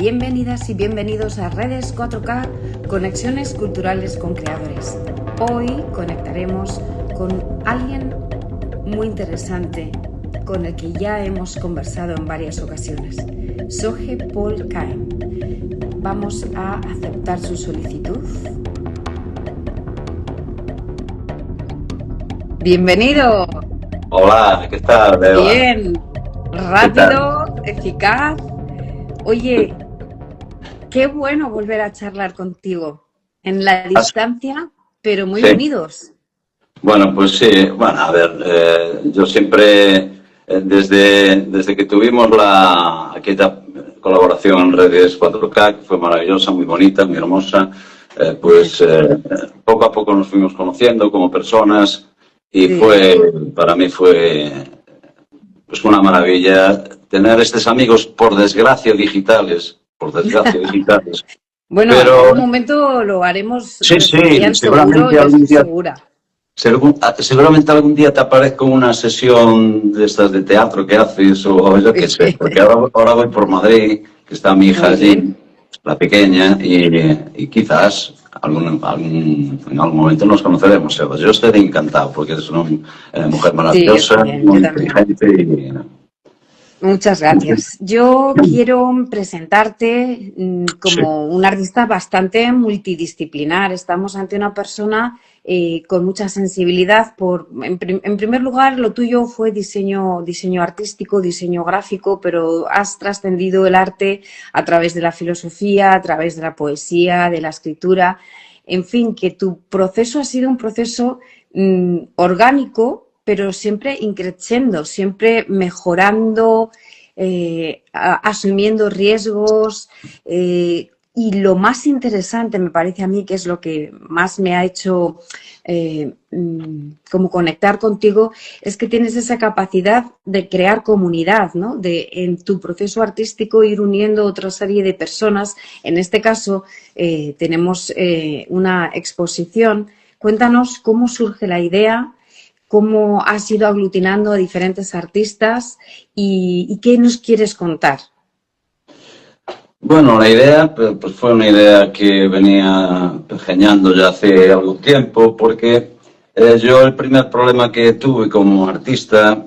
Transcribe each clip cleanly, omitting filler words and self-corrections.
Bienvenidas y bienvenidos a Redes 4K, Conexiones Culturales con Creadores. Hoy conectaremos con alguien muy interesante, con el que ya hemos conversado en varias ocasiones, Soje Paul Caim. Vamos a aceptar su solicitud. Bienvenido. Hola, ¿qué tal, Eva? Bien, rápido, eficaz. Oye, qué bueno volver a charlar contigo en la distancia, pero muy unidos. Bueno, pues sí, bueno, a ver, yo siempre, desde que tuvimos aquella colaboración en Redes 4K, que fue maravillosa, muy bonita, muy hermosa, poco a poco nos fuimos conociendo como personas y para mí fue pues una maravilla tener estos amigos, por desgracia, digitales. Bueno, pero, en algún momento lo haremos. Sí, seguramente algún día. Seguramente algún día te aparezco en una sesión de estas de teatro que haces o yo qué sé, porque ahora voy por Madrid, que está mi hija allí, la pequeña, y quizás en algún momento nos conoceremos, Eva. Yo estoy encantado porque es una mujer maravillosa, muy inteligente. Muchas gracias. Yo quiero presentarte como un artista bastante multidisciplinar. Estamos ante una persona con mucha sensibilidad. En primer lugar, lo tuyo fue diseño artístico, diseño gráfico, pero has trascendido el arte a través de la filosofía, a través de la poesía, de la escritura. En fin, que tu proceso ha sido un proceso orgánico, pero siempre increciendo, siempre mejorando, asumiendo riesgos. Y lo más interesante, me parece a mí, que es lo que más me ha hecho como conectar contigo, es que tienes esa capacidad de crear comunidad, ¿no? De en tu proceso artístico ir uniendo otra serie de personas. En este caso tenemos una exposición. Cuéntanos cómo surge la idea, cómo has ido aglutinando a diferentes artistas y qué nos quieres contar. Bueno, la idea pues fue una idea que venía pergeñando ya hace algún tiempo, porque yo el primer problema que tuve como artista,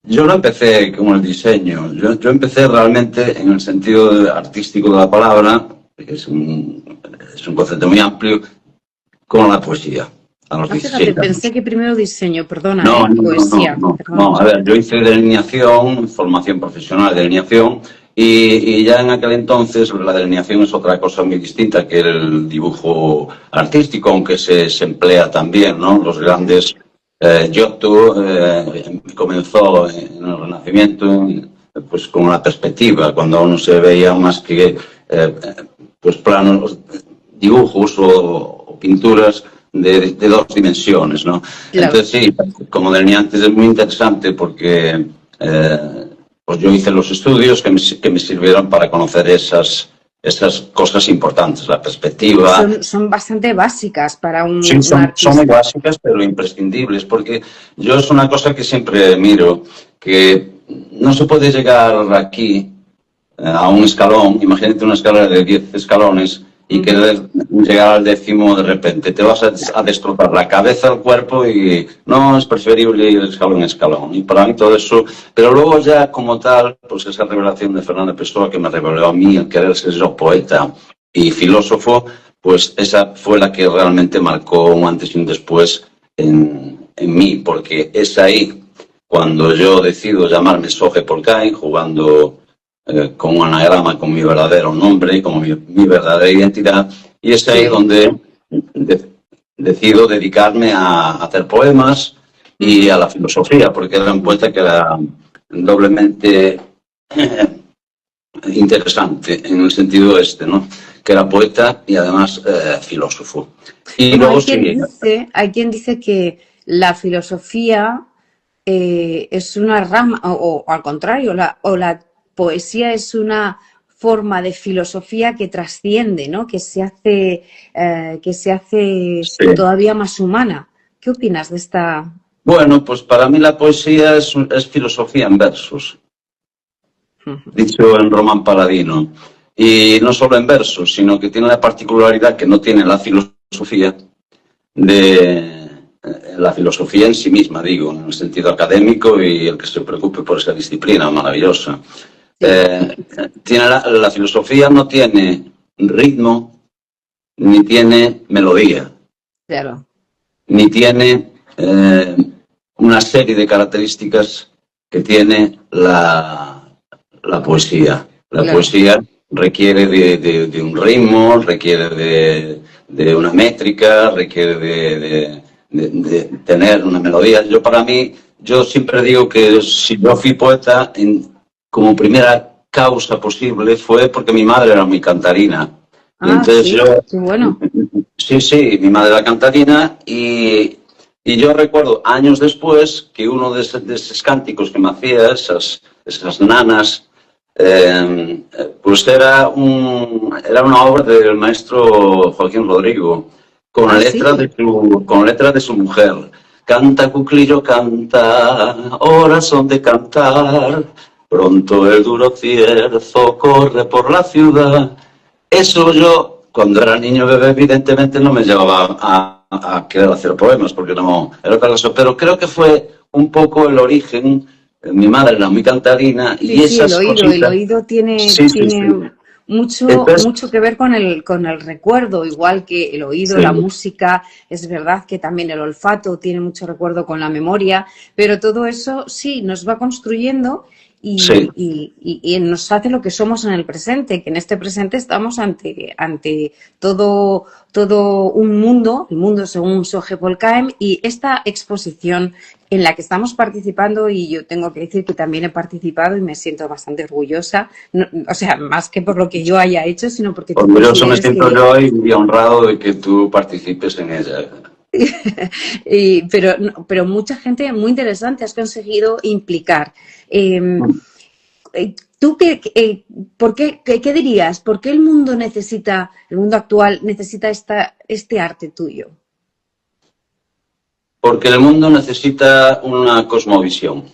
yo no empecé con el diseño, yo empecé realmente en el sentido artístico de la palabra, que es un concepto muy amplio, con la poesía. Fíjate, pensé que primero diseño, perdona, poesía. No, a ver, yo hice delineación, formación profesional de delineación, y ya en aquel entonces la delineación es otra cosa muy distinta que el dibujo artístico, aunque se emplea también, ¿no? Los grandes Giotto comenzó en el Renacimiento pues con una perspectiva, cuando aún no se veía más que pues planos, dibujos o pinturas de dos dimensiones, ¿no? Claro. Entonces sí, como delineante es muy interesante porque pues yo hice los estudios que me sirvieron para conocer esas cosas importantes, la perspectiva. Son bastante básicas para un artista. Son muy básicas, pero imprescindibles, porque yo es una cosa que siempre miro, que no se puede llegar aquí a un escalón, imagínate una escalera de 10 escalones, y querer llegar al 10º de repente. Te vas a destrozar la cabeza, el cuerpo, y no, es preferible ir escalón a escalón. Y para mí todo eso, pero luego ya como tal, pues esa revelación de Fernando Pessoa que me reveló a mí el querer ser yo poeta y filósofo, pues esa fue la que realmente marcó un antes y un después en mí, porque es ahí cuando yo decido llamarme Soje Paul Caim, jugando con un anagrama, con mi verdadero nombre, con mi verdadera identidad, y es ahí donde decido dedicarme a hacer poemas y a la filosofía, porque era un poeta que era doblemente interesante en el sentido ¿no? Que era poeta y además filósofo. Y luego hay quien dice que la filosofía es una rama, o al contrario, la poesía es una forma de filosofía que trasciende, ¿no? Que se hace todavía más humana. ¿Qué opinas de esta? Bueno, pues para mí la poesía es filosofía en versos. dicho en Román Paladino. Y no solo en verso, sino que tiene la particularidad que no tiene la filosofía la filosofía en sí misma, digo, en el sentido académico y el que se preocupe por esa disciplina maravillosa. Tiene la filosofía no tiene ritmo, ni tiene melodía, Claro. ni tiene una serie de características que tiene la poesía. La Claro. poesía requiere de un ritmo, requiere de una métrica, requiere de tener una melodía. Para mí, yo siempre digo que si yo fui poeta, como primera causa posible fue porque mi madre era muy cantarina. Y entonces Sí, qué bueno. Sí, mi madre era cantarina y yo recuerdo años después que uno de esos cánticos que me hacía, esas nanas, pues era una obra del maestro Joaquín Rodrigo, con letra de su mujer. Canta, cuclillo, canta, horas son de cantar, pronto el duro cierzo corre por la ciudad. Eso yo, cuando era niño bebé, evidentemente no me llevaba a querer hacer poemas, porque no era otra cosa, pero creo que fue un poco el origen. Mi madre era muy cantarina y esas cositas. El oído tiene, Sí. tiene mucho, Entonces, mucho que ver con el recuerdo, igual que el oído, la sí, música, es verdad que también el olfato tiene mucho recuerdo con la memoria, pero todo eso sí nos va construyendo sí. y nos hace lo que somos en el presente, que en este presente estamos ante todo un mundo, el mundo según Soje Polkaem, y esta exposición en la que estamos participando, y yo tengo que decir que también he participado y me siento bastante orgullosa, no, o sea, más que por lo que yo haya hecho, sino porque tú Orgulloso me consideres siento que... yo y honrado de que tú participes en ella. pero mucha gente muy interesante has conseguido implicar. ¿Tú qué dirías? ¿Por qué el mundo actual necesita este arte tuyo? Porque el mundo necesita una cosmovisión.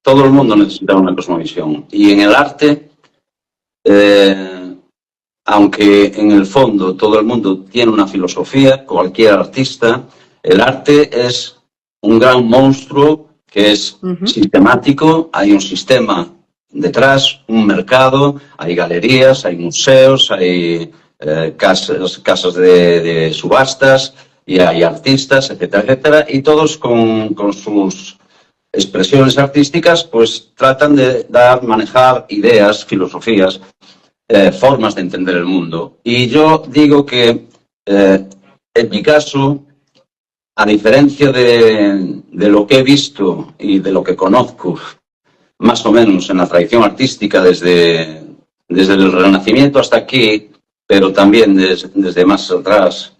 Todo el mundo necesita una cosmovisión. Y en el arte, aunque en el fondo todo el mundo tiene una filosofía, cualquier artista, el arte es un gran monstruo que es sistemático, hay un sistema detrás, un mercado, hay galerías, hay museos, hay casas de subastas, y hay artistas, etcétera, etcétera, y todos con sus expresiones artísticas pues tratan de manejar ideas, filosofías, formas de entender el mundo. Y yo digo que en mi caso, a diferencia de lo que he visto y de lo que conozco más o menos en la tradición artística desde el Renacimiento hasta aquí, pero también desde más atrás,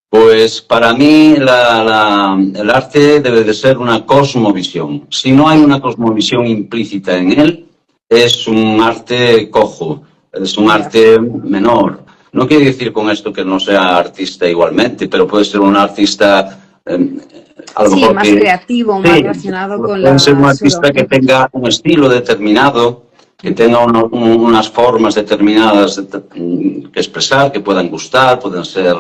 pues para mí el arte debe de ser una cosmovisión. Si no hay una cosmovisión implícita en él, es un arte cojo, es un arte menor. No quiere decir con esto que no sea artista igualmente, pero puede ser un artista a lo mejor más creativo, más relacionado con puede ser un la artista que tenga un estilo determinado, que tenga unas formas determinadas que expresar, que puedan gustar, puedan ser...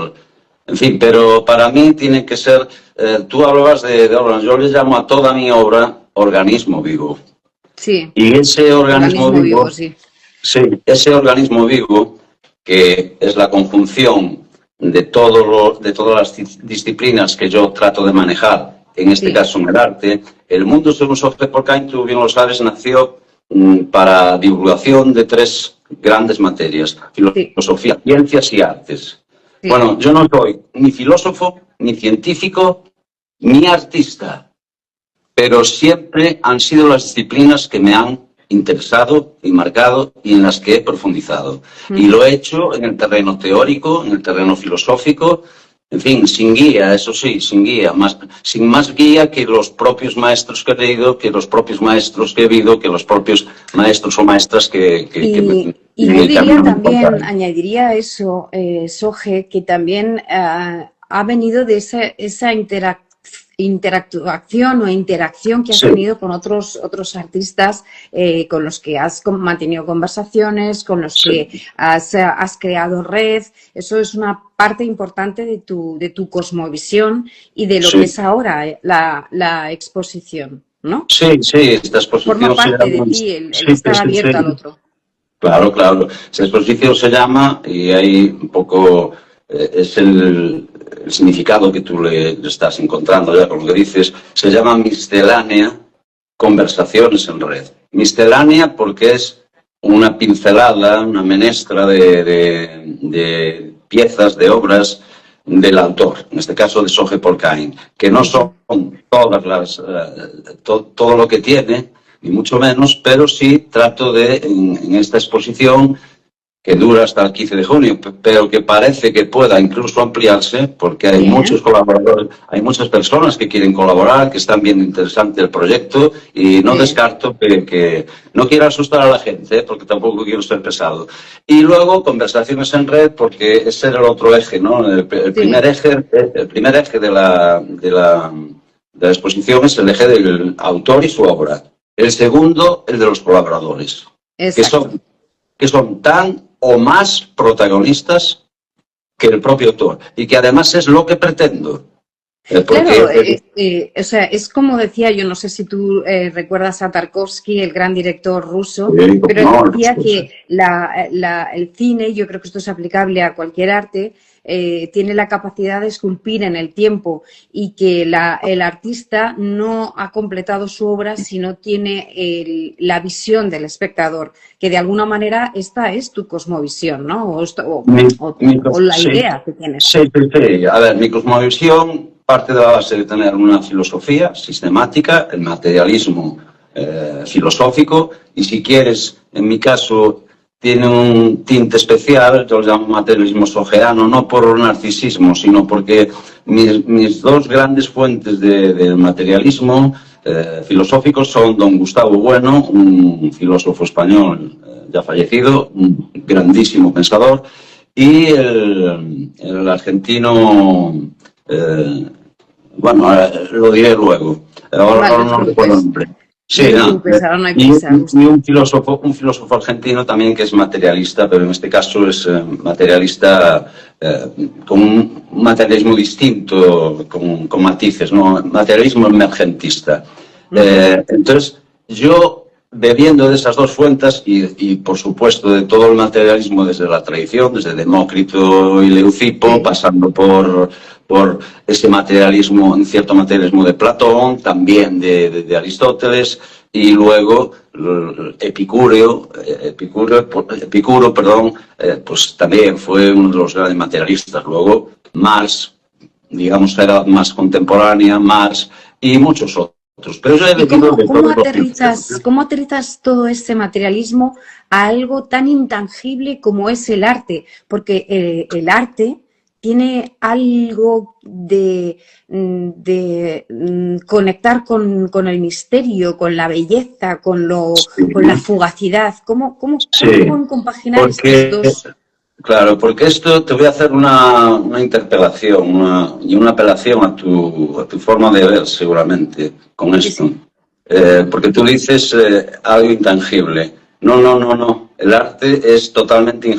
En fin, pero para mí tiene que ser... tú hablabas de órganos, yo le llamo a toda mi obra organismo vivo. Sí. Y ese organismo vivo, sí. Sí, ese organismo vivo, que es la conjunción de todas las disciplinas que yo trato de manejar, en este caso en el arte, el mundo según Soje Polkaem, tú bien lo sabes, nació para divulgación de 3 grandes materias, filosofía, ciencias y artes. Sí. Bueno, yo no soy ni filósofo, ni científico, ni artista, pero siempre han sido las disciplinas que me han interesado y marcado y en las que he profundizado. Y lo he hecho en el terreno teórico, en el terreno filosófico, en fin, sin guía, eso sí, sin guía, sin más guía que los propios maestros que he leído, que los propios maestros que he visto, que los propios maestros o maestras que y yo diría también, añadiría eso, Soje, que también ha venido de esa interactuación o interacción que has tenido con otros artistas con los que has mantenido conversaciones, con los que has creado red. Eso es una parte importante de tu cosmovisión y de lo que es ahora la exposición, ¿no? Sí, esta exposición forma parte de ti, el estar abierto al otro. Claro. Esta exposición se llama, y ahí un poco es el significado que tú le estás encontrando ya con lo que dices, se llama Miscelánea, Conversaciones en Red. Miscelánea porque es una pincelada, una menestra de piezas, de obras del autor, en este caso de Soje Polkain, que no son todas todo lo que tiene, ni mucho menos, pero sí trato de, en esta exposición, que dura hasta el 15 de junio, pero que parece que pueda incluso ampliarse, porque hay muchos colaboradores, hay muchas personas que quieren colaborar, que están viendo interesante el proyecto, y no descarto que no quiero asustar a la gente, porque tampoco quiero ser pesado. Y luego, conversaciones en red, porque ese era el otro eje, ¿no? El primer eje de la exposición es el eje del autor y su obra. El segundo, el de los colaboradores, que son tan o más protagonistas que el propio autor, y que además es lo que pretendo. Claro, o sea, es como decía, yo no sé si tú recuerdas a Tarkovsky, el gran director ruso, pero decía que el cine, yo creo que esto es aplicable a cualquier arte, tiene la capacidad de esculpir en el tiempo, y que el artista no ha completado su obra si no tiene la visión del espectador, que de alguna manera esta es tu cosmovisión, ¿no? O la idea que tienes. Sí. A ver, mi cosmovisión parte de la base de tener una filosofía sistemática, el materialismo filosófico, y si quieres, en mi caso, tiene un tinte especial, yo lo llamo materialismo sojeano, no por narcisismo, sino porque mis dos grandes fuentes del materialismo filosófico son don Gustavo Bueno, un filósofo español ya fallecido, un grandísimo pensador, y el argentino, bueno, lo diré luego, ahora no recuerdo el nombre. Sí, y un filósofo argentino también que es materialista, pero en este caso es materialista con un materialismo distinto, con matices, ¿no? Materialismo emergentista. Entonces, yo, bebiendo de esas dos fuentes y por supuesto de todo el materialismo desde la tradición, desde Demócrito y Leucipo, pasando por ese materialismo, un cierto materialismo de Platón, también de Aristóteles, y luego Epicuro, pues también fue uno de los grandes materialistas. Luego Marx, digamos, era más contemporánea, Marx y muchos otros. Pero yo he ¿Cómo aterrizas todo ese materialismo a algo tan intangible como es el arte? Porque el arte tiene algo de conectar con el misterio, con la belleza, con la fugacidad. ¿Cómo pueden compaginar estos dos? Claro, porque esto te voy a hacer una interpelación y una apelación a tu forma de ver, seguramente, con esto. Porque tú dices algo intangible. No. El arte es totalmente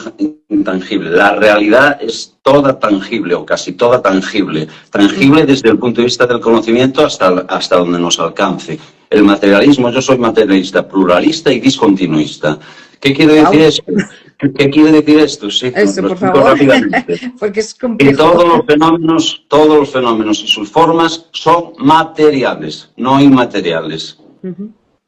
intangible. La realidad es toda tangible, o casi toda tangible. Tangible desde el punto de vista del conocimiento hasta donde nos alcance. El materialismo, yo soy materialista, pluralista y discontinuista. ¿Qué quiere decir esto? ¿Qué quiere decir esto? Sí, eso, por favor, rápidamente. Porque es complejo. Y todos los fenómenos y sus formas son materiales, no inmateriales.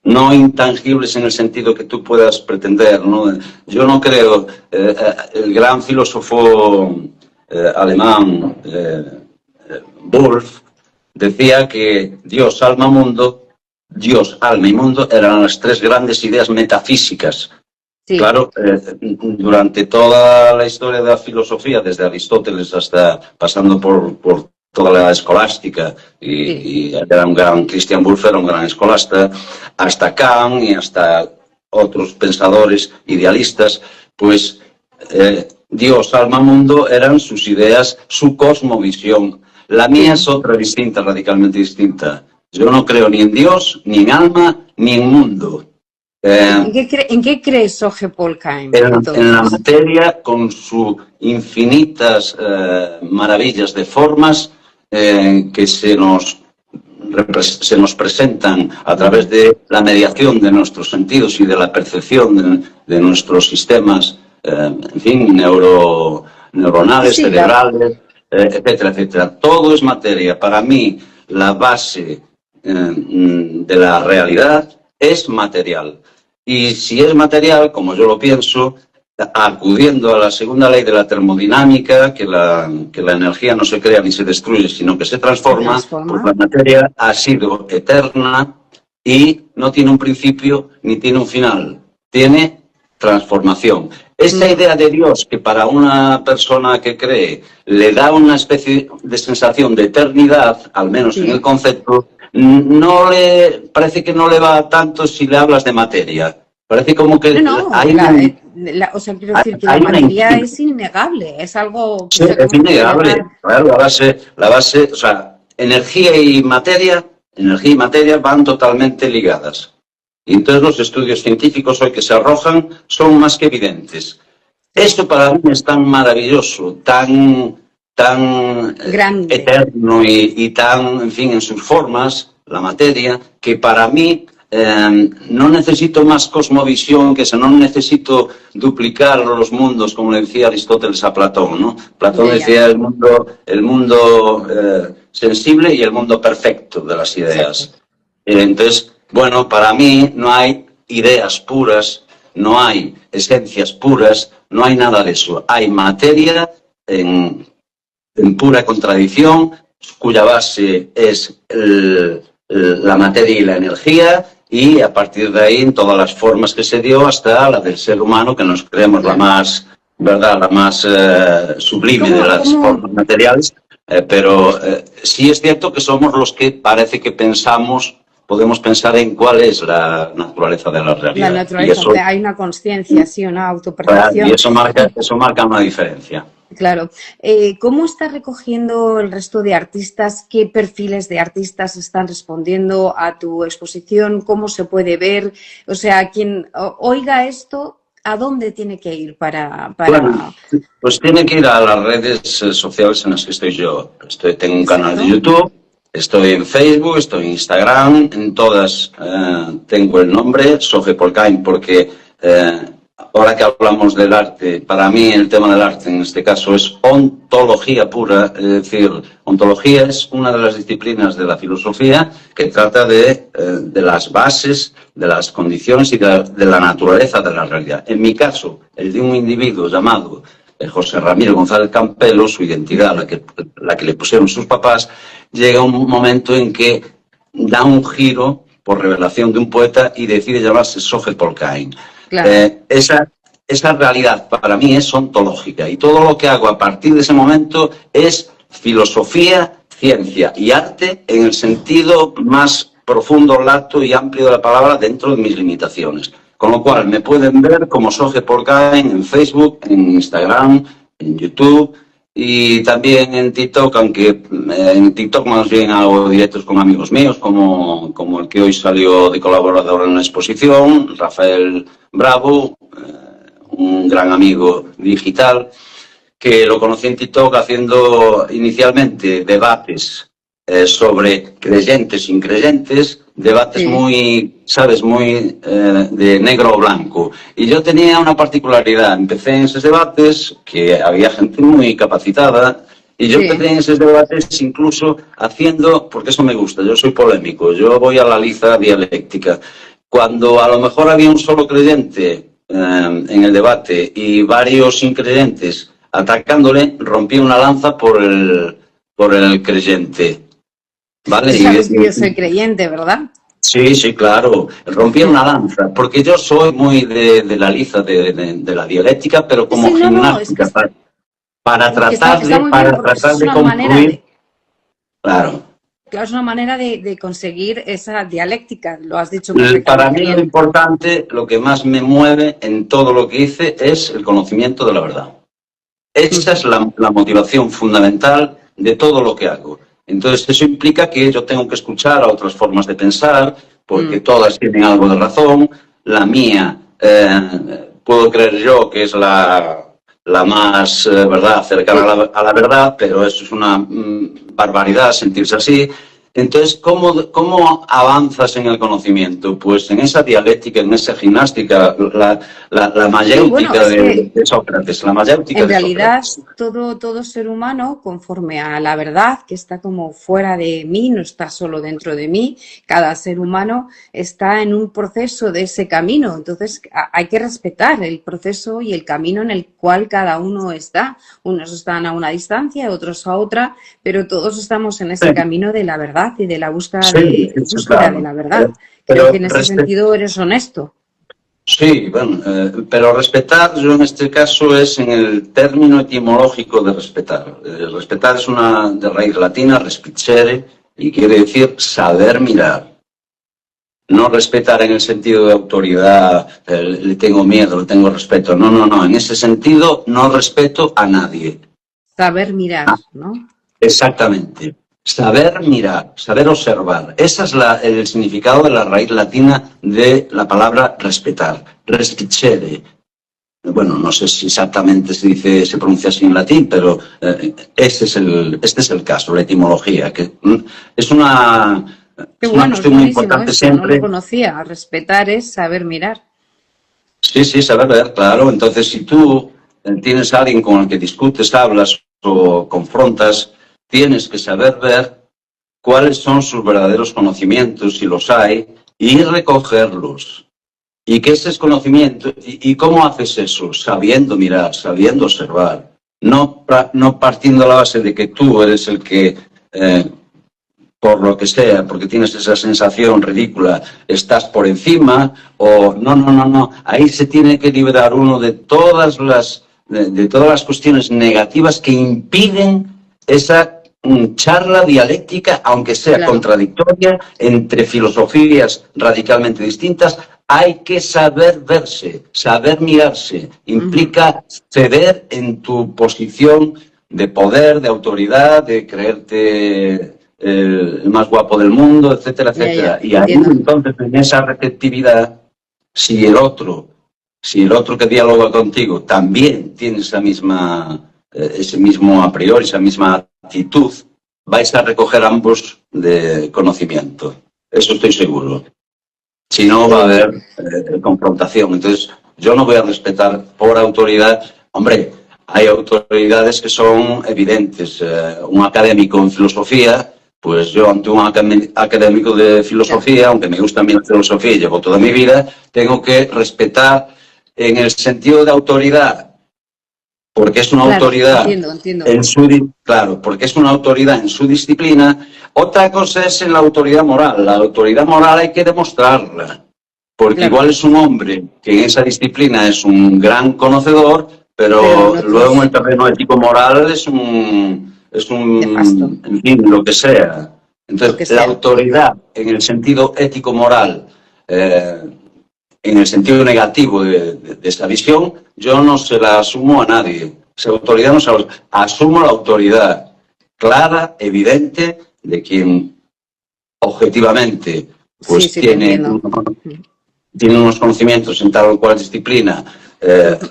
No intangibles en el sentido que tú puedas pretender, ¿no? Yo no creo, el gran filósofo alemán, Wolff, decía que Dios, alma, mundo, Dios, alma y mundo eran las tres grandes ideas metafísicas. Sí. Claro, durante toda la historia de la filosofía, desde Aristóteles hasta pasando por toda la escolástica, y era un gran, Christian Wolff era un gran escolasta, hasta Kant y hasta otros pensadores idealistas, pues Dios, alma, mundo eran sus ideas, su cosmovisión. La mía es otra distinta, radicalmente distinta. Yo no creo ni en Dios, ni en alma, ni en mundo. ¿En qué crees, Soje Polkheim? En la materia, con sus infinitas maravillas de formas que se nos presentan a través de la mediación de nuestros sentidos y de la percepción de nuestros sistemas, en fin, neuronales, cerebrales, etcétera, etcétera. Todo es materia. Para mí, la base de la realidad es material. Y si es material, como yo lo pienso, acudiendo a la segunda ley de la termodinámica, que la energía no se crea ni se destruye, sino que se transforma, pues la materia ha sido eterna y no tiene un principio ni tiene un final, tiene transformación. Esta idea de Dios, que para una persona que cree le da una especie de sensación de eternidad, al menos en el concepto, parece que no le va tanto si le hablas de materia. Parece como que o sea, quiero decir que la materia es innegable, es algo que es innegable. Claro, la base, o sea, energía y materia van totalmente ligadas. Y entonces los estudios científicos hoy que se arrojan son más que evidentes. Esto para mí es tan maravilloso, tan grande, eterno y tan, en fin, en sus formas, la materia, que para mí no necesito más cosmovisión, no necesito duplicar los mundos, como le decía Aristóteles a Platón, ¿no? Platón decía el mundo sensible y el mundo perfecto de las ideas. Entonces, bueno, para mí no hay ideas puras, no hay esencias puras, no hay nada de eso. Hay materia en pura contradicción, cuya base es la materia y la energía, y a partir de ahí en todas las formas que se dio hasta la del ser humano, que nos creemos la más, ¿verdad?, la más sublime de las formas materiales, pero sí es cierto que somos los que parece que podemos pensar en cuál es la naturaleza de la realidad. La naturaleza, hay una conciencia, sí, una autopercepción. Y eso marca una diferencia. Claro. ¿Cómo está recogiendo el resto de artistas? ¿Qué perfiles de artistas están respondiendo a tu exposición? ¿Cómo se puede ver? O sea, quien oiga esto, ¿a dónde tiene que ir para...? Bueno, pues tiene que ir a las redes sociales en las que estoy yo. Tengo un canal de YouTube, estoy en Facebook, estoy en Instagram, en todas tengo el nombre, Soje Polkheim, porque... ahora que hablamos del arte, para mí el tema del arte en este caso es ontología pura, es decir, ontología es una de las disciplinas de la filosofía que trata de las bases, de las condiciones y de la naturaleza de la realidad. En mi caso, el de un individuo llamado José Ramiro González Campelo, su identidad, la que le pusieron sus papás, llega un momento en que da un giro por revelación de un poeta y decide llamarse Soje Polkheim. Claro. Esa realidad para mí es ontológica y todo lo que hago a partir de ese momento es filosofía, ciencia y arte en el sentido más profundo, lato y amplio de la palabra dentro de mis limitaciones. Con lo cual me pueden ver como Soje Polkheim en Facebook, en Instagram, en YouTube y también en TikTok, aunque en TikTok más bien hago directos con amigos míos, como el que hoy salió de colaborador en la exposición, Rafael Bravo, un gran amigo digital, que lo conocí en TikTok haciendo inicialmente debates sobre creyentes e increyentes, debates muy, ¿sabes?, muy de negro o blanco. Y yo tenía una particularidad, empecé en esos debates, que había gente muy capacitada, y yo empecé en esos debates incluso haciendo, porque eso me gusta, yo soy polémico, yo voy a la liza dialéctica. Cuando a lo mejor había un solo creyente en el debate y varios increyentes atacándole, rompí una lanza por el creyente. ¿Vale? Tú sabes que yo soy creyente, ¿verdad? Sí, claro. Rompí una lanza, porque yo soy muy de la liza de la dialéctica, pero como gimnástica, para tratar de concluir. Claro. Claro, es una manera de conseguir esa dialéctica, lo has dicho perfectamente. Para mí lo importante, lo que más me mueve en todo lo que hice es el conocimiento de la verdad. Esa es la motivación fundamental de todo lo que hago. Entonces, eso implica que yo tengo que escuchar a otras formas de pensar, porque todas tienen algo de razón. La mía, puedo creer yo que es la más, ¿verdad?, cercana a la verdad, pero eso es una barbaridad sentirse así. Entonces, ¿cómo avanzas en el conocimiento? Pues en esa dialéctica, en esa gimnástica, la mayéutica de Sócrates, la mayéutica en de realidad, Sócrates. todo ser humano, conforme a la verdad, que está como fuera de mí, no está solo dentro de mí, cada ser humano está en un proceso de ese camino. Entonces, hay que respetar el proceso y el camino en el cual cada uno está. Unos están a una distancia, otros a otra, pero todos estamos en ese camino de la verdad y de la búsqueda Claro. de la verdad. Pero Creo que en ese sentido eres honesto. Sí, bueno, pero respetar, yo en este caso es en el término etimológico de respetar. Respetar es una de raíz latina, respicere, y quiere decir saber mirar. No respetar en el sentido de autoridad, le tengo miedo, le tengo respeto. No. En ese sentido no respeto a nadie. Saber mirar, ¿no? Exactamente. Saber mirar, saber observar. Ese es el significado de la raíz latina de la palabra respetar. Respicere. Bueno, no sé si exactamente se pronuncia así en latín, pero este es el caso, la etimología, que es una cuestión muy importante esto, siempre. No lo conocía. Respetar es saber mirar. Sí, saber ver, claro. Entonces, si tú tienes a alguien con el que discutes, hablas o confrontas, tienes que saber ver cuáles son sus verdaderos conocimientos, si los hay, y recogerlos. ¿Y qué es ese conocimiento? ¿Y cómo haces eso? Sabiendo mirar, sabiendo observar. No partiendo de la base de que tú eres el que, por lo que sea, porque tienes esa sensación ridícula, estás por encima, o no. Ahí se tiene que liberar uno de todas las cuestiones negativas que impiden esa charla dialéctica, aunque sea contradictoria, entre filosofías radicalmente distintas. Hay que saber verse, saber mirarse. Implica ceder en tu posición de poder, de autoridad, de creerte el más guapo del mundo, etcétera, etcétera. Y ahí, entonces, en esa receptividad, si el otro que dialoga contigo también tiene ese mismo a priori, esa misma actitud, vais a recoger ambos de conocimiento. Eso estoy seguro. Si no, va a haber confrontación. Entonces, yo no voy a respetar por autoridad. Hombre, hay autoridades que son evidentes. Un académico en filosofía, pues yo ante un académico de filosofía, aunque me gusta a mí la filosofía y llevo toda mi vida, tengo que respetar en el sentido de autoridad, porque es una autoridad porque es una autoridad en su disciplina. Otra cosa es en la autoridad moral. La autoridad moral hay que demostrarla, porque igual es un hombre que en esa disciplina es un gran conocedor, pero luego en el terreno ético-moral es un en fin, lo que sea. Entonces, la autoridad en el sentido ético-moral, en el sentido negativo de esta visión, yo no se la asumo a nadie. Esa autoridad no se la asumo, la autoridad clara, evidente, de quien objetivamente pues tiene unos conocimientos en tal o cual disciplina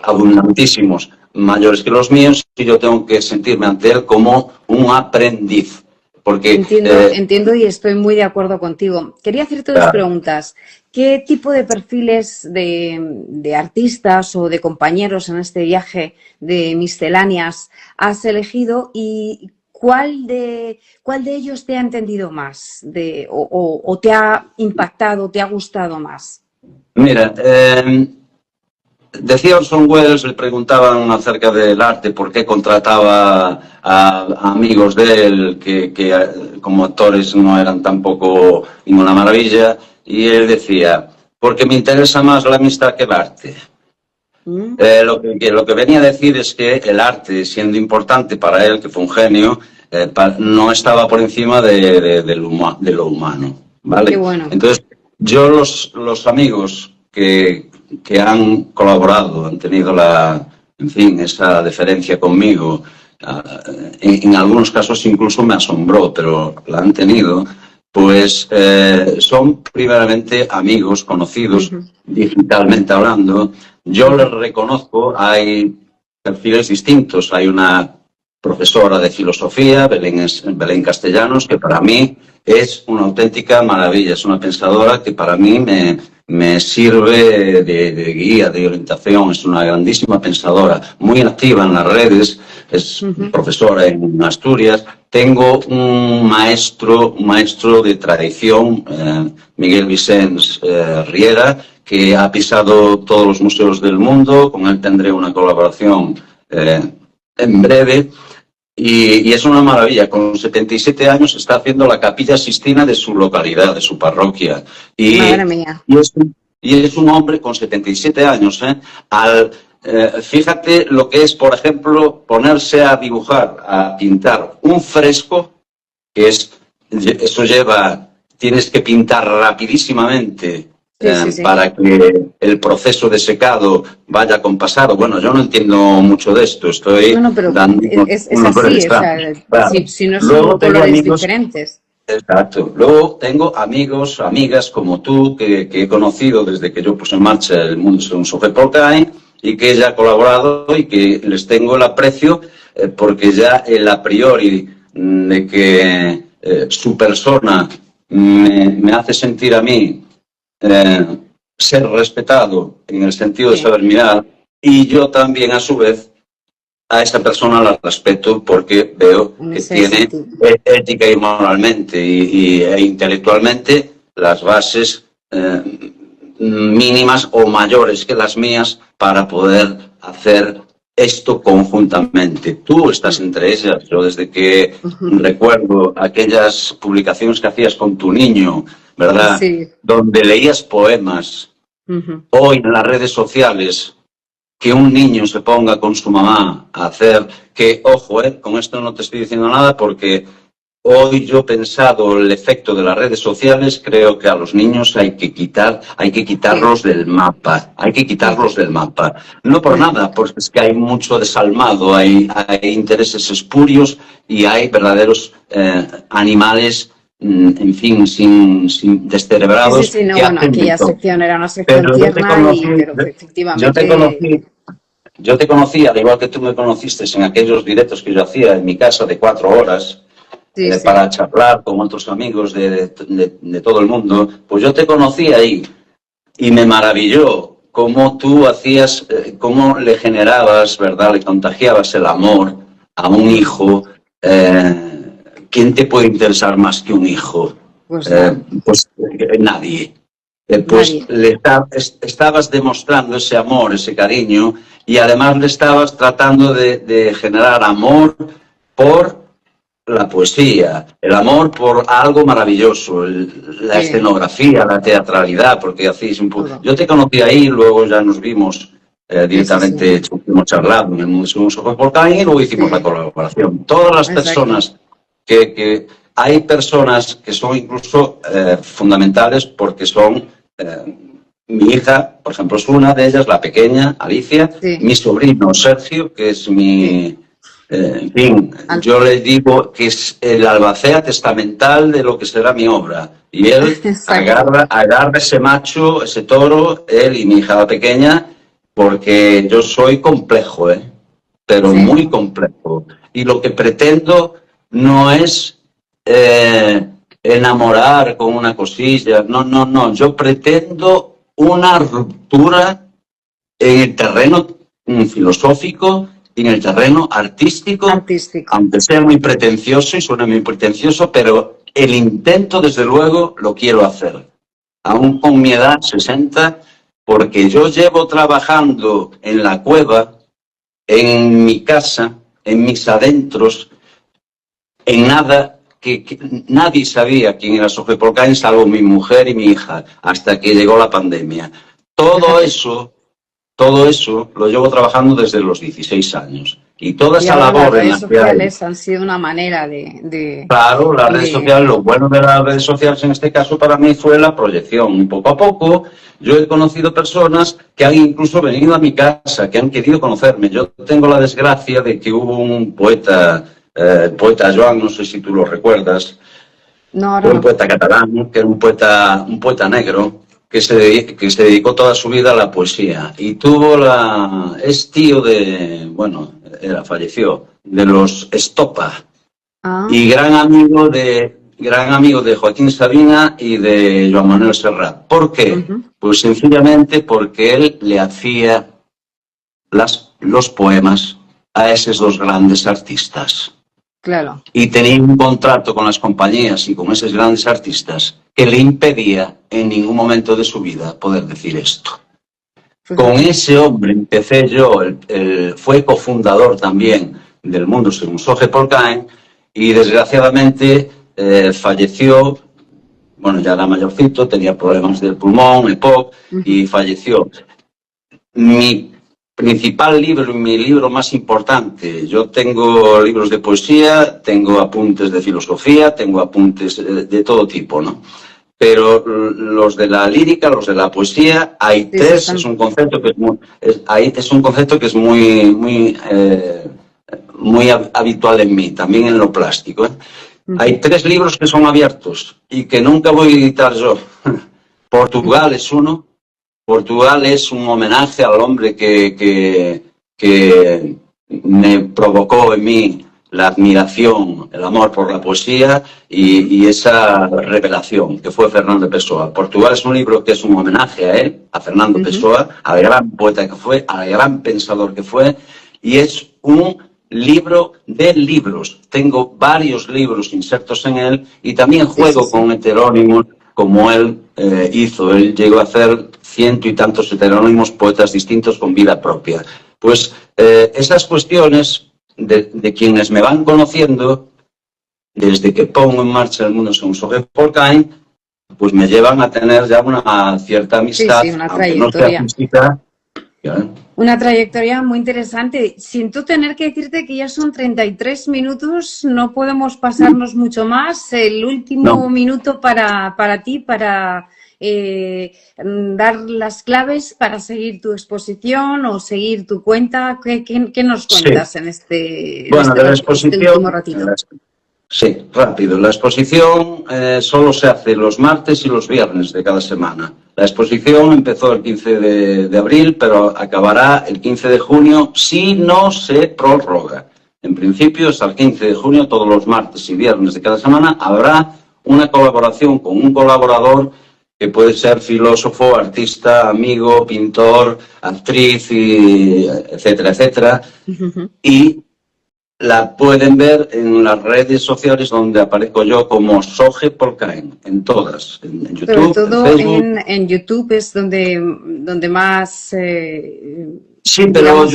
abundantísimos, mayores que los míos, y yo tengo que sentirme ante él como un aprendiz. Porque, entiendo y estoy muy de acuerdo contigo. Quería hacerte dos preguntas. ¿Qué tipo de perfiles de artistas o de compañeros en este viaje de misceláneas has elegido y cuál de ellos te ha entendido más o te ha impactado, te ha gustado más? Mira, decía Orson Welles, le preguntaban acerca del arte, por qué contrataba a amigos de él que como actores no eran tampoco ninguna maravilla, y él decía, porque me interesa más la amistad que el arte. Lo que venía a decir es que el arte, siendo importante para él, que fue un genio, no estaba por encima de lo humano, ¿vale? Qué bueno. Entonces, yo los amigos que han colaborado, han tenido esa deferencia conmigo en algunos casos incluso me asombró, pero la han tenido, pues son primeramente amigos, conocidos, digitalmente hablando. Yo les reconozco, hay perfiles distintos. Hay una profesora de filosofía, Belén Castellanos, que para mí es una auténtica maravilla, es una pensadora que para mí me sirve de guía, de orientación, es una grandísima pensadora, muy activa en las redes, es profesora en Asturias. Tengo un maestro de tradición, Miguel Vicens Riera, que ha pisado todos los museos del mundo. Con él tendré una colaboración en breve. Y es una maravilla. Con 77 años está haciendo la Capilla Sistina de su localidad, de su parroquia. Madre mía. Y es un hombre con 77 años. Fíjate lo que es, por ejemplo, ponerse a dibujar, a pintar un fresco, que eso lleva, tienes que pintar rapidísimamente. Sí. Para que el proceso de secado vaya compasado. Bueno, yo no entiendo mucho de esto, estoy pero dando es así, o sea, claro. si no son colores diferentes. Exacto. Luego tengo amigos, amigas como tú, que he conocido desde que yo puse en marcha el mundo según Sofía Polkain, y que ya he colaborado y que les tengo el aprecio, porque ya el a priori de que su persona me hace sentir a mí ser respetado en el sentido de saber mirar, y yo también a su vez a esa persona la respeto porque veo que tiene ética y moralmente e intelectualmente las bases mínimas o mayores que las mías para poder hacer esto conjuntamente. Tú estás entre ellas. Yo desde que recuerdo aquellas publicaciones que hacías con tu niño, ¿verdad? Sí. Donde leías poemas. Hoy en las redes sociales, que un niño se ponga con su mamá a hacer, que, ojo, con esto no te estoy diciendo nada porque hoy yo he pensado el efecto de las redes sociales, creo que a los niños hay que quitarlos del mapa, No por nada, porque es que hay mucho desalmado, hay intereses espurios y hay verdaderos animales, en fin, sin descerebrados. Sí, no, bueno, aquella sección era una sección tierna, pero efectivamente... Yo te conocí, al igual que tú me conociste en aquellos directos que yo hacía en mi casa de 4 horas, para charlar con otros amigos de todo el mundo. Pues yo te conocí ahí y me maravilló cómo tú hacías, cómo le generabas, ¿verdad? Le contagiabas el amor a un hijo. ¿Quién te puede interesar más que un hijo? Pues nadie. Pues le estabas demostrando ese amor, ese cariño, y además le estabas tratando de generar amor por la poesía, el amor por algo maravilloso, la escenografía, la teatralidad, porque hacéis un poco... Yo te conocí ahí, luego ya nos vimos directamente, estuvimos charlando en el mundo según Sofía Polkain, y luego hicimos la colaboración. Todas las personas que hay personas que son incluso fundamentales porque son... mi hija, por ejemplo, es una de ellas, la pequeña, Alicia, mi sobrino Sergio, que es mi... en fin, yo le digo que es el albacea testamental de lo que será mi obra. Y él agarra ese macho, ese toro, él y mi hija la pequeña, porque yo soy complejo, pero muy complejo. Y lo que pretendo no es enamorar con una cosilla, no. Yo pretendo una ruptura en el terreno filosófico, en el terreno artístico, aunque sea muy pretencioso y suene muy pretencioso, pero el intento, desde luego, lo quiero hacer. Aún con mi edad, 60, porque yo llevo trabajando en la cueva, en mi casa, en mis adentros, en nada, que nadie sabía quién era Sofía Polkain, salvo mi mujer y mi hija, hasta que llegó la pandemia. Todo eso lo llevo trabajando desde los 16 años. Y toda Y esa ahora las labor en redes la que hay... sociales han sido una manera Claro, las redes de- sociales, lo bueno de las redes sociales en este caso para mí fue la proyección. Y poco a poco yo he conocido personas que han incluso venido a mi casa, que han querido conocerme. Yo tengo la desgracia de que hubo un poeta, poeta Joan, no sé si tú lo recuerdas, No, ahora fue un no. poeta catalán, que era un poeta negro, que se dedicó toda su vida a la poesía. Y es tío de, bueno, falleció, de los Estopa. Ah, Y gran amigo de Joaquín Sabina y de Joan Manuel Serrat. ¿Por qué? ujú, Pues sencillamente porque él le hacía los poemas a esos dos grandes artistas. claro. Y tenía un contrato con las compañías y con esos grandes artistas que le impedía en ningún momento de su vida poder decir esto. Con Fíjate. ese hombre empecé yo, fue cofundador también del Mundo según Jorge Polkain, y desgraciadamente falleció, bueno, ya era mayorcito, tenía problemas del pulmón, EPOC, Ujú. y falleció. Mi principal libro, mi libro más importante, yo tengo libros de poesía, tengo apuntes de filosofía, tengo apuntes de todo tipo, ¿no? Pero los de la lírica, los de la poesía, hay Sí, sí, tres, es están. un concepto que es un concepto que es muy habitual en mí, también en lo plástico. Hay Ujú. tres libros que son abiertos y que nunca voy a editar yo. Portugal es uno. Portugal es un homenaje al hombre que me provocó en mí la admiración, el amor por la poesía y esa revelación, que fue Fernando Pessoa. Portugal es un libro que es un homenaje a él, a Fernando Ujú. Pessoa, al gran poeta que fue, al gran pensador que fue, y es un libro de libros. Tengo varios libros insertos en él y también Sí, sí, juego sí. con heterónimos como él hizo. Él llegó a hacer 100 y tantos heterónimos, poetas distintos con vida propia. Pues esas cuestiones de quienes me van conociendo desde que pongo en marcha el Mundo según Jorge Polkain, pues me llevan a tener ya una cierta Sí, amistad, sí, una aunque no sea trayectoria. física. ¿Ya? Una trayectoria muy interesante. Siento tener que decirte que ya son 33 minutos, no podemos pasarnos mucho más. El último No, minuto para ti, para dar las claves para seguir tu exposición o seguir tu cuenta. ¿Qué nos sí. cuentas en Bueno, de la este último exposición, ratito? sí, rápido. La exposición solo se hace los martes y los viernes de cada semana. La exposición empezó el 15 de abril, pero acabará el 15 de junio si no se prorroga. En principio, hasta el 15 de junio, todos los martes y viernes de cada semana, habrá una colaboración con un colaborador que puede ser filósofo, artista, amigo, pintor, actriz, etcétera, etcétera. Y la pueden ver en las redes sociales donde aparezco yo como Jorge Polkain, en todas, en Sobre YouTube, en todo Facebook. en YouTube es donde más, Sí, pero digamos,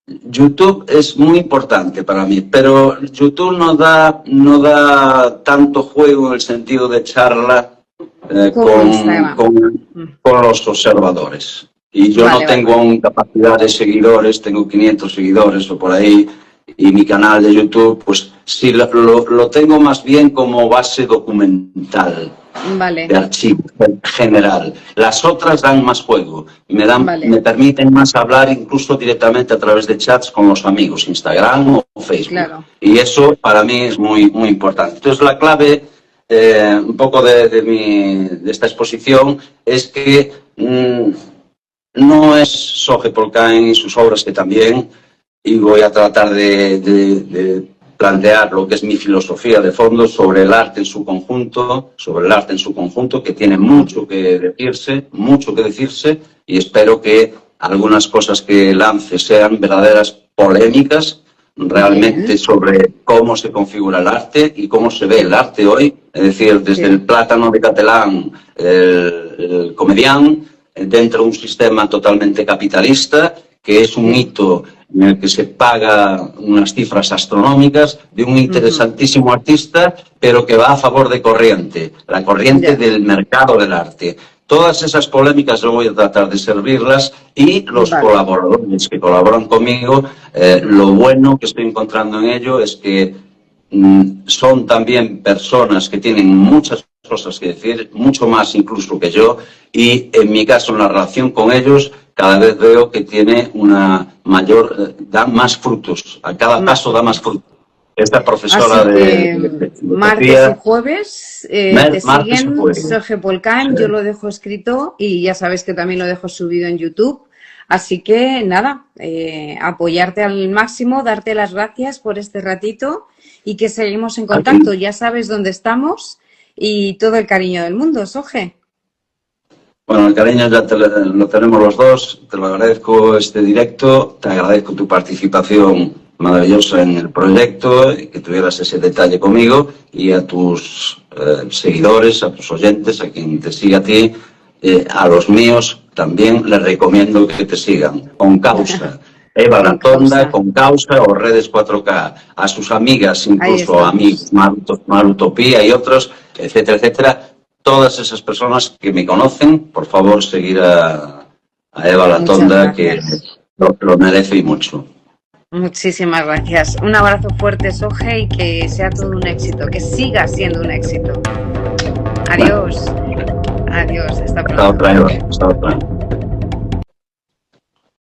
YouTube es muy importante para mí, pero YouTube no da tanto juego en el sentido de charla como Instagram. con los observadores. Y yo no Vale, vale, tengo vale. aún capacidad de seguidores, tengo 500 seguidores o por ahí, y mi canal de YouTube, pues sí, lo tengo más bien como base documental, Vale, de archivo general. Las otras dan más juego, vale, me permiten más hablar incluso directamente a través de chats con los amigos, Instagram o Facebook. claro. Y eso para mí es muy, muy importante. Entonces la clave, un poco de esta exposición, es que no es Jorge Polkain y sus obras, que también, y voy a tratar de plantear lo que es mi filosofía de fondo sobre el arte en su conjunto, que tiene mucho que decirse, y espero que algunas cosas que lance sean verdaderas polémicas, realmente Bien, sobre cómo se configura el arte y cómo se ve el arte hoy, es decir, desde el bien. Plátano de Catalán, el comedián, dentro de un sistema totalmente capitalista, que es un Sí. hito en el que se paga unas cifras astronómicas de un interesantísimo artista, pero que va a favor de corriente, la corriente Ya. del mercado del arte. todas esas polémicas yo voy a tratar de servirlas y los colaboradores que colaboran conmigo, lo bueno que estoy encontrando en ello es que son también personas que tienen muchas cosas que decir, mucho más incluso que yo, y en mi caso en la relación con ellos cada vez veo que tiene una mayor, da más frutos, a cada paso da más frutos. Esta profesora de martes y jueves te siguen, Jorge Polcán, yo lo dejo escrito y ya sabes que también lo dejo subido en YouTube. Así que nada, apoyarte al máximo, darte las gracias por este ratito y que seguimos en contacto. Ya sabes dónde estamos y todo el cariño del mundo, Soje. Bueno, el cariño ya lo tenemos los dos. Te lo agradezco este directo, te agradezco tu participación maravillosa en el proyecto, y que tuvieras ese detalle conmigo, y a tus seguidores, a tus oyentes, a quien te siga a ti, a los míos también les recomiendo que te sigan, con causa. Eva Latonda, con causa o Redes 4K, a sus amigas, incluso amigos, Marutopía y otros, etcétera, etcétera. Todas esas personas que me conocen, por favor, seguir a Eva Latonda, que lo merece y mucho. Muchísimas gracias. Un abrazo fuerte, Soje, y que sea todo un éxito, que siga siendo un éxito. Adiós. Adiós, hasta pronto. Hasta otra.